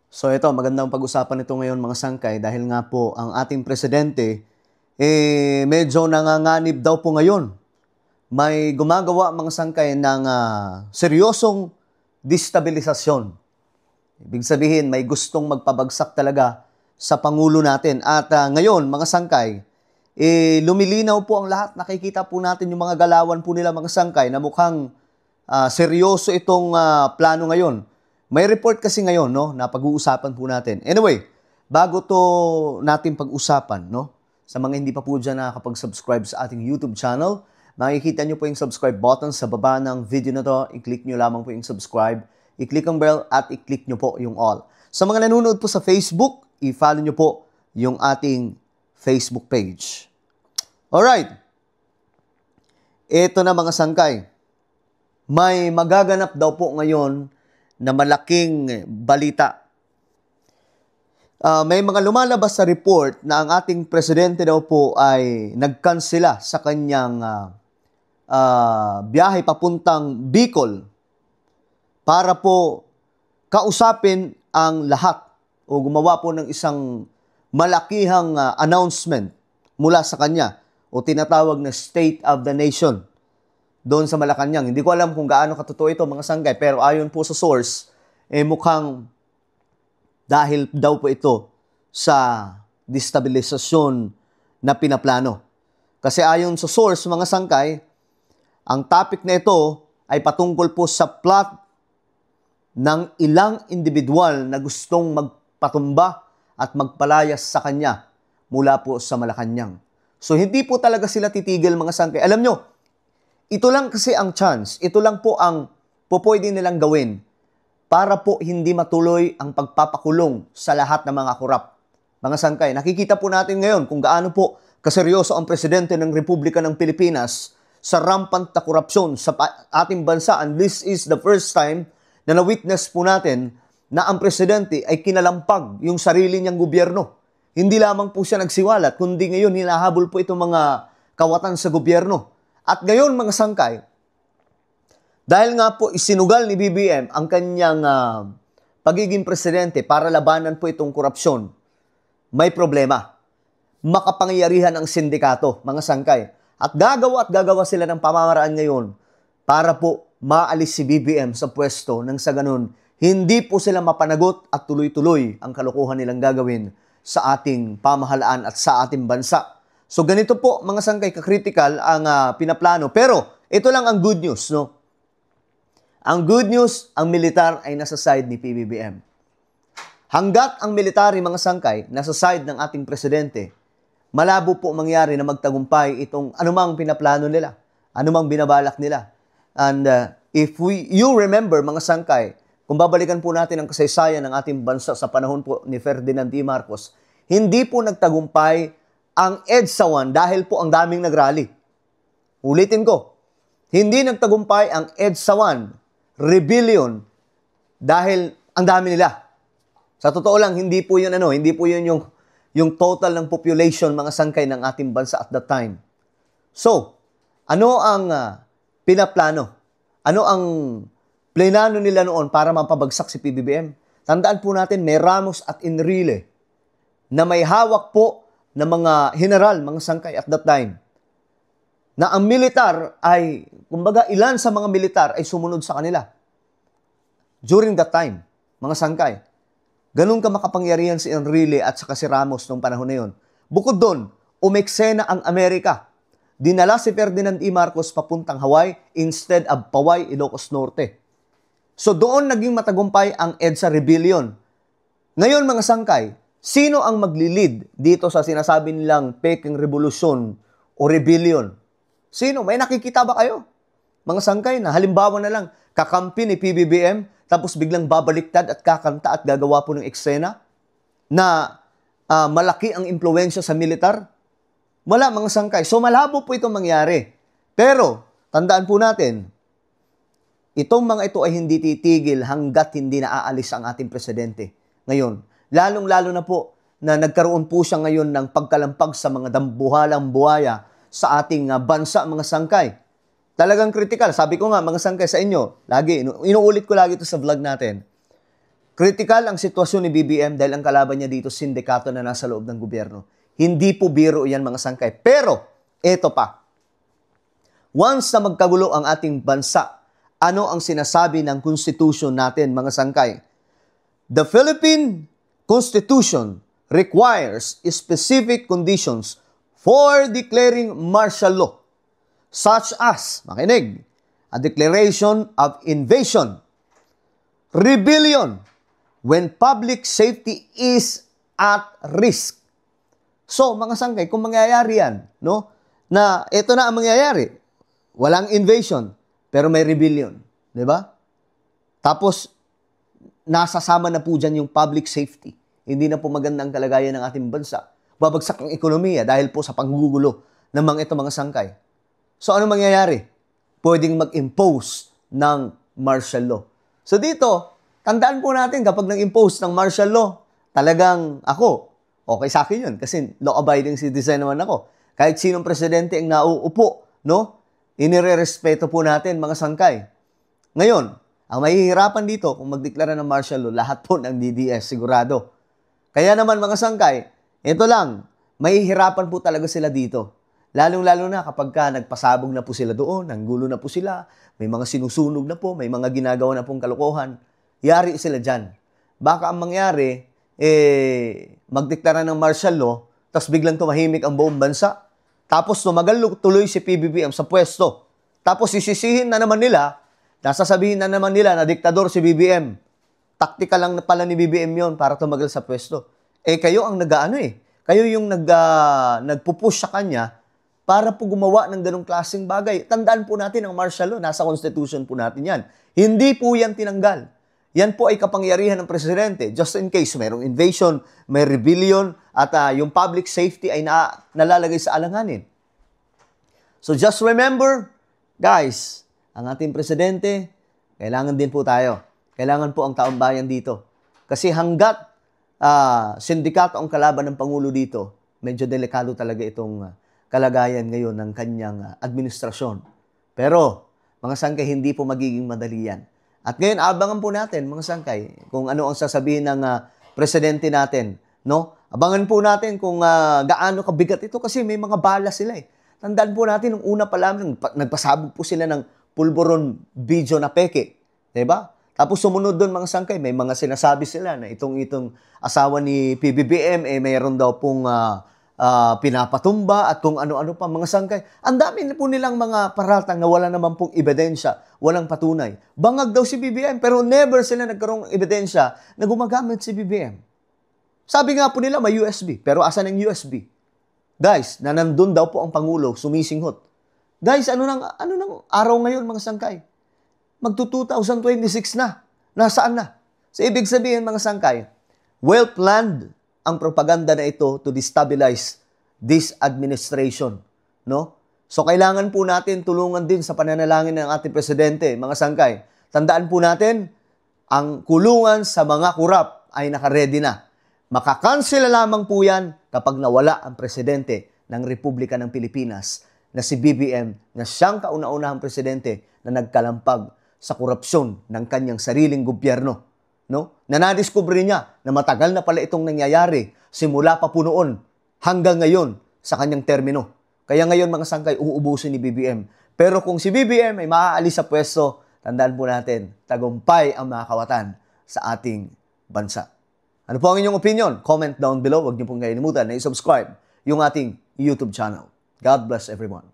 So ito, magandang pag-usapan ito ngayon mga sangkay dahil nga po ang ating presidente medyo nanganganib daw po ngayon. May gumagawa mga sangkay ng seryosong destabilisasyon. Ibig sabihin, may gustong magpabagsak talaga sa Pangulo natin. At ngayon, mga sangkay, lumilinaw po ang lahat. Nakikita po natin yung mga galawan po nila mga sangkay na mukhang seryoso itong plano ngayon. May report kasi ngayon, no, na pag-uusapan po natin. Anyway, bago to natin pag-usapan, no, sa mga hindi pa po dyan nakakapag-subscribe sa ating YouTube channel, makikita nyo po yung subscribe button sa baba ng video na to. I-click nyo lamang po yung subscribe, i-click ang bell, at i-click nyo po yung all. Sa mga nanonood po sa Facebook, i-follow nyo po yung ating Facebook page. Alright. Ito na mga sangkay. May magaganap daw po ngayon na malaking balita. May mga lumalabas sa report na ang ating presidente daw po ay nagkansela sa kanyang biyahe papuntang Bicol para po kausapin ang lahat o gumawa po ng isang malakihang announcement mula sa kanya o tinatawag na State of the Nation doon sa Malacanang. Hindi ko alam kung gaano katotoo ito mga sanggay, pero ayon po sa source, mukhang dahil daw po ito sa destabilisasyon na pinaplano. Kasi ayon sa source mga sangkay, ang topic na ito ay patungkol po sa plot ng ilang individual na gustong magpatumba at magpalayas sa kanya mula po sa Malacanang. So hindi po talaga sila titigil mga sangkay. Alam nyo, ito lang kasi ang chance, ito lang po ang pwede nilang gawin para po hindi matuloy ang pagpapakulong sa lahat ng mga korap. Mga sangkay, nakikita po natin ngayon kung gaano po kaseryoso ang presidente ng Republika ng Pilipinas sa rampant na korupsyon sa ating bansa. And this is the first time na na-witness po natin na ang presidente ay kinalampag yung sarili niyang gobyerno. Hindi lamang po siya nagsiwalat, kundi ngayon hinahabol po itong mga kawatan sa gobyerno. At ngayon mga sangkay, dahil nga po isinugal ni BBM ang kanyang pagiging presidente para labanan po itong korupsyon, may problema. Makapangyarihan ang sindikato, mga sangkay. At gagawa sila ng pamamaraan ngayon para po maalis si BBM sa pwesto nang sa ganun, hindi po sila mapanagot at tuloy-tuloy ang kalokohan nilang gagawin sa ating pamahalaan at sa ating bansa. So ganito po mga sangkay ka-critical ang pinaplano. Pero ito lang ang good news, no? Ang good news, ang militar ay nasa side ni PBBM. Hanggat ang military mga sangkay nasa side ng ating presidente, malabo po mangyari na magtagumpay itong anumang pinaplano nila, anumang binabalak nila. And if you remember mga sangkay, kung babalikan po natin ang kasaysayan ng ating bansa sa panahon po ni Ferdinand D. Marcos, hindi po nagtagumpay ang EDSA 1 dahil po ang daming nagrally. Ulitin ko, hindi nagtagumpay ang EDSA 1 rebellion dahil ang dami nila. Sa totoo lang, hindi po yun yung total ng population mga sangkay ng ating bansa at that time. So, ano ang pinaplano? Ano ang plenano nila noon para mapabagsak si PBBM? Tandaan po natin, may Ramos at Enrile na may hawak po ng mga general, mga sangkay at that time, na ang militar ay, kumbaga ilan sa mga militar ay sumunod sa kanila. During that time, mga sangkay, ganun ka makapangyarihan si Enrile at saka si Ramos noong panahon na yun. Bukod doon, umeksena ang Amerika. Dinala si Ferdinand E. Marcos papuntang Hawaii instead of Paway, Ilocos Norte. So doon naging matagumpay ang EDSA Rebellion. Ngayon mga sangkay, sino ang magli-lead dito sa sinasabi nilang Peking Revolution o Rebellion? Sino? May nakikita ba kayo? Mga sangkay na halimbawa na lang, kakampi ni PBBM, tapos biglang babaliktad at kakanta at gagawa po ng eksena na malaki ang impluwensya sa militar? Wala mga sangkay. So malabo po itong mangyari. Pero, tandaan po natin, itong mga ito ay hindi titigil hanggat hindi naaalis ang ating presidente. Ngayon, lalong-lalo na po na nagkaroon po siya ngayon ng pagkalampag sa mga dambuhalang buhaya sa ating bansa, mga sangkay. Talagang critical. Sabi ko nga, mga sangkay sa inyo, lagi, inuulit ko lagi ito sa vlog natin. Critical ang sitwasyon ni BBM dahil ang kalaban niya dito, sindikato na nasa loob ng gobyerno. Hindi po biro yan mga sangkay. Pero, eto pa. Once na magkagulo ang ating bansa, ano ang sinasabi ng Constitution natin mga sangkay? The Philippine Constitution requires specific conditions for declaring martial law, such as, makinig, a declaration of invasion, rebellion, when public safety is at risk. So, mga sangkay, kung mangyayari yan, no, na ito na ang mangyayari, walang invasion, pero may rebellion, di ba? Tapos, nasasama na po dyan yung public safety. Hindi na po maganda ang kalagayan ng ating bansa. Babagsak ang ekonomiya dahil po sa panggugulo ng mga ito mga sangkay. So, ano mangyayari? Pwedeng mag-impose ng martial law. So, dito, tandaan po natin kapag nag-impose ng martial law, talagang ako, okay sa akin yun kasi law-abiding citizen naman ako. Kahit sinong presidente ang nauupo, no? Inirerespeto po natin mga sangkay. Ngayon, ang mahihirapan dito kung magdeklara ng martial law, lahat po ng DDS, sigurado. Kaya naman mga sangkay, ito lang, mahihirapan po talaga sila dito. Lalong-lalo na kapag nagpasabog na po sila doon, nanggulo na po sila, may mga sinusunog na po, may mga ginagawa na pong kalokohan, yari sila dyan. Baka ang mangyari, magdeklara ng martial law, tapos biglang tumahimik ang buong bansa, tapos tumagal tuloy si PBBM sa pwesto, tapos sisisihin na naman nila, nasasabihin na naman nila na diktador si BBM. Taktika lang pala ni BBM yon para tumagal sa pwesto. Kayo ang kayo yung nagpupush sa kanya para po gumawa ng ganong klaseng bagay. Tandaan po natin ang martial law, nasa constitution po natin yan. Hindi po yan tinanggal. Yan po ay kapangyarihan ng presidente. Just in case mayroong invasion, may rebellion, at yung public safety ay nalalagay sa alanganin. So just remember, guys, ang ating presidente, kailangan din po tayo. Kailangan po ang taong bayan dito. Kasi hanggat sindikato ang kalaban ng Pangulo dito, medyo delikado talaga itong kalagayan ngayon ng kanyang administrasyon. Pero, mga sangkay, hindi po magiging madali yan. At ngayon, abangan po natin, mga sangkay, kung ano ang sasabihin ng presidente natin. No? Abangan po natin kung gaano kabigat ito kasi may mga bala sila eh. Tandaan po natin, nung una pa lang, nagpasabog po sila ng pulburon video na peke. Diba? Tapos sumunod doon mga sangkay, may mga sinasabi sila na itong asawa ni PBBM, mayroon daw pong pinapatumba at kung ano-ano pa mga sangkay. Ang dami po nilang mga paratang na wala naman pong ebidensya, walang patunay. Bangag daw si BBM pero never sila nagkaroong ebidensya na gumagamit si BBM. Sabi nga po nila may USB, pero asan ang USB? Guys, na nandun daw po ang Pangulo, sumisinghot. Guys, ano nang araw ngayon mga sangkay? Magto-2026 na. Nasaan na? So, ibig sabihin mga sangkay, well-planned ang propaganda na ito to destabilize this administration. No? So, kailangan po natin tulungan din sa pananalangin ng ating presidente, mga sangkay. Tandaan po natin, ang kulungan sa mga kurap ay nakaredy na. Makakansela lamang po yan kapag nawala ang presidente ng Republika ng Pilipinas na si BBM na siyang kauna-unahang presidente na nagkalampag sa korupsyon ng kanyang sariling gobyerno. No? Na nadiskubre niya na matagal na pala itong nangyayari simula pa po noon hanggang ngayon sa kanyang termino. Kaya ngayon mga sangkay, uubusin ni BBM. Pero kung si BBM ay maaalis sa pwesto, tandaan po natin, tagumpay ang mga kawatan sa ating bansa. Ano po ang inyong opinion? Comment down below. Huwag niyo pong kalimutan na i-subscribe yung ating YouTube channel. God bless everyone.